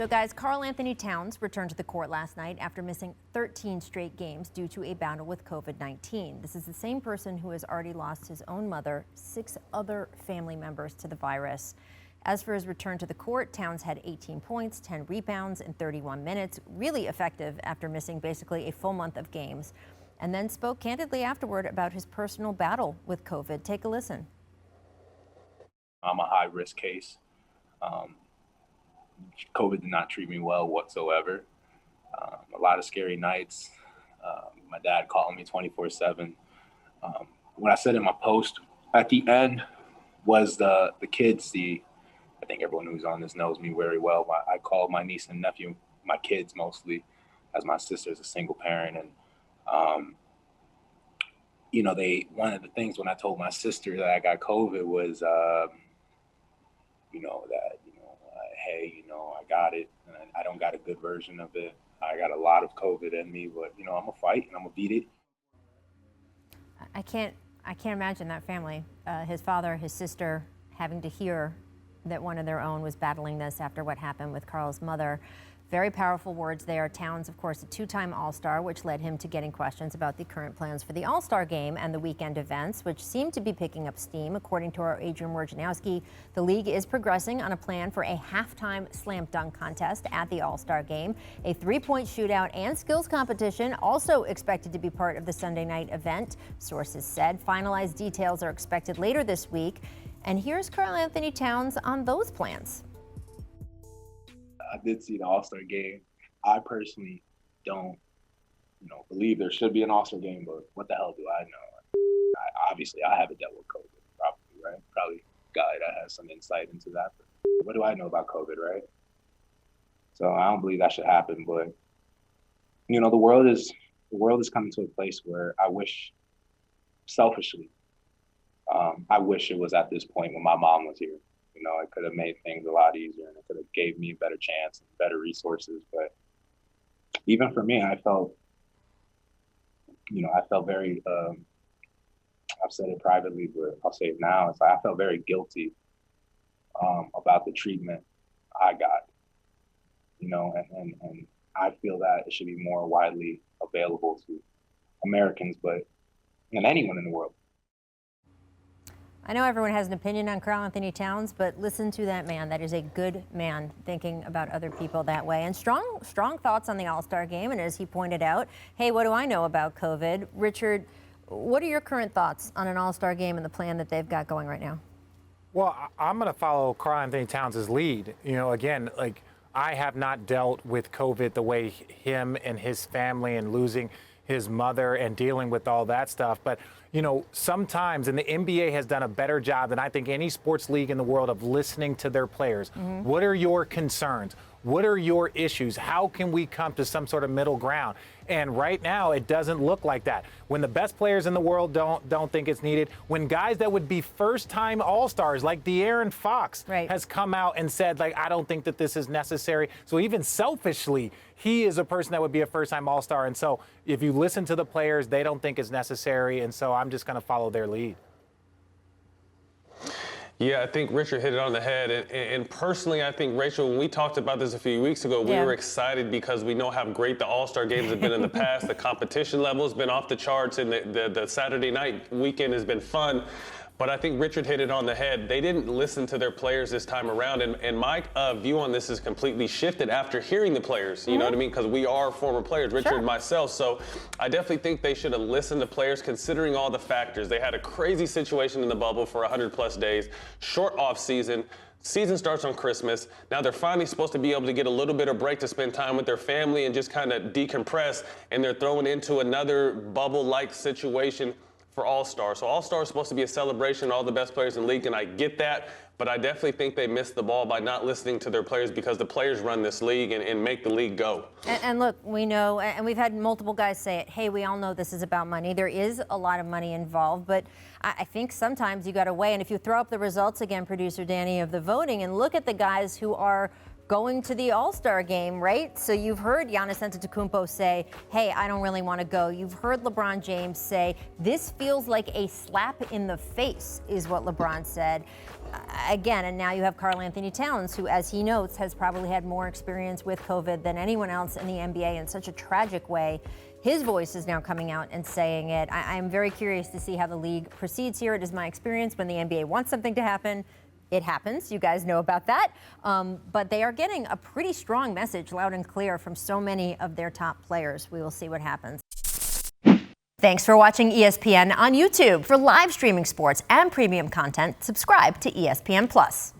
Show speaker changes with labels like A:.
A: So guys, Karl-Anthony Towns returned to the court last night after missing 13 straight games due to a battle with COVID-19. This is the same person who has already lost his own mother, 6 other family members to the virus. As for his return to the court, Towns had 18 points, 10 rebounds in 31 minutes, really effective after missing basically a full month of games, and then spoke candidly afterward about his personal battle with COVID. Take a listen.
B: I'm a high-risk case. COVID did not treat me well whatsoever. A lot of scary nights. My dad calling me 24/7. What I said in my post at the end was the kids. I think everyone who's on this knows me very well. I called my niece and nephew, my kids mostly, as my sister's a single parent. And, one of the things when I told my sister that I got COVID was, hey, I got it, and I don't got a good version of it. I got a lot of COVID in me, but I'm gonna fight and I'm gonna beat it.
A: I can't imagine that family, his father, his sister, having to hear that one of their own was battling this after what happened with Karl's mother. Very powerful words there. Towns, of course, a 2-time All-Star, which led him to getting questions about the current plans for the All-Star game and the weekend events, which seem to be picking up steam. According to our Adrian Wojnarowski, the league is progressing on a plan for a halftime slam dunk contest at the All-Star game. A 3-point shootout and skills competition also expected to be part of the Sunday night event, sources said. Finalized details are expected later this week. And here's Karl-Anthony Towns on those plans.
B: I did see the All-Star game. I personally don't, believe there should be an All-Star game, but what the hell do I know? Obviously, I haven't dealt with COVID, probably, right? Probably a guy that has some insight into that. But what do I know about COVID, right? So I don't believe that should happen. But the world is coming to a place where I wish, selfishly, I wish it was at this point when my mom was here. It could have made things a lot easier, and it could have gave me a better chance and better resources. But even for me, I felt very, I've said it privately, but I'll say it now. I felt very guilty about the treatment I got, and I feel that it should be more widely available to Americans, and anyone in the world.
A: I know everyone has an opinion on Karl-Anthony Towns, but listen to that man. That is a good man thinking about other people that way. And strong thoughts on the All-Star game. And as he pointed out, hey, what do I know about COVID? Richard, what are your current thoughts on an All-Star game and the plan that they've got going right now?
C: Well, I'm going to follow Karl-Anthony Towns' lead. Again, I have not dealt with COVID the way him and his family and losing his mother and dealing with all that stuff. But, sometimes, and the NBA has done a better job than I think any sports league in the world of listening to their players. Mm-hmm. What are your concerns? What are your issues? How can we come to some sort of middle ground? And right now, it doesn't look like that. When the best players in the world don't think it's needed, when guys that would be first-time All-Stars like De'Aaron Fox has come out and said, I don't think that this is necessary. So even selfishly, he is a person that would be a first-time All-Star. And so if you listen to the players, they don't think it's necessary. And so I'm just going to follow their lead.
D: Yeah, I think Richard hit it on the head. And personally, I think, Rachel, when we talked about this a few weeks ago, we were excited because we know how great the All-Star games have been in the past. The competition level has been off the charts, and the Saturday night weekend has been fun. But I think Richard hit it on the head. They didn't listen to their players this time around. And my view on this is completely shifted after hearing the players. You know what I mean? Because we are former players, Richard and myself. So I definitely think they should have listened to players considering all the factors. They had a crazy situation in the bubble for 100-plus days, short off season. Season starts on Christmas. Now they're finally supposed to be able to get a little bit of break to spend time with their family and just kind of decompress. And they're thrown into another bubble-like situation for All-Star. So All-Star is supposed to be a celebration of all the best players in the league, and I get that, but I definitely think they missed the ball by not listening to their players because the players run this league and make the league go.
A: And look, we know, and we've had multiple guys say it, hey, we all know this is about money. There is a lot of money involved, but I think sometimes you got to weigh, and if you throw up the results again, producer Danny, of the voting, and look at the guys who are going to the All-Star game, right? So you've heard Giannis Antetokounmpo say, hey, I don't really want to go. You've heard LeBron James say, this feels like a slap in the face, is what LeBron said. Again, and now you have Karl-Anthony Towns, who, as he notes, has probably had more experience with COVID than anyone else in the NBA in such a tragic way. His voice is now coming out and saying it. I'm very curious to see how the league proceeds here. It is my experience when the NBA wants something to happen, it happens. You guys know about that. But they are getting a pretty strong message, loud and clear, from so many of their top players. We will see what happens. Thanks for watching ESPN on YouTube. For live streaming sports and premium content, subscribe to ESPN+.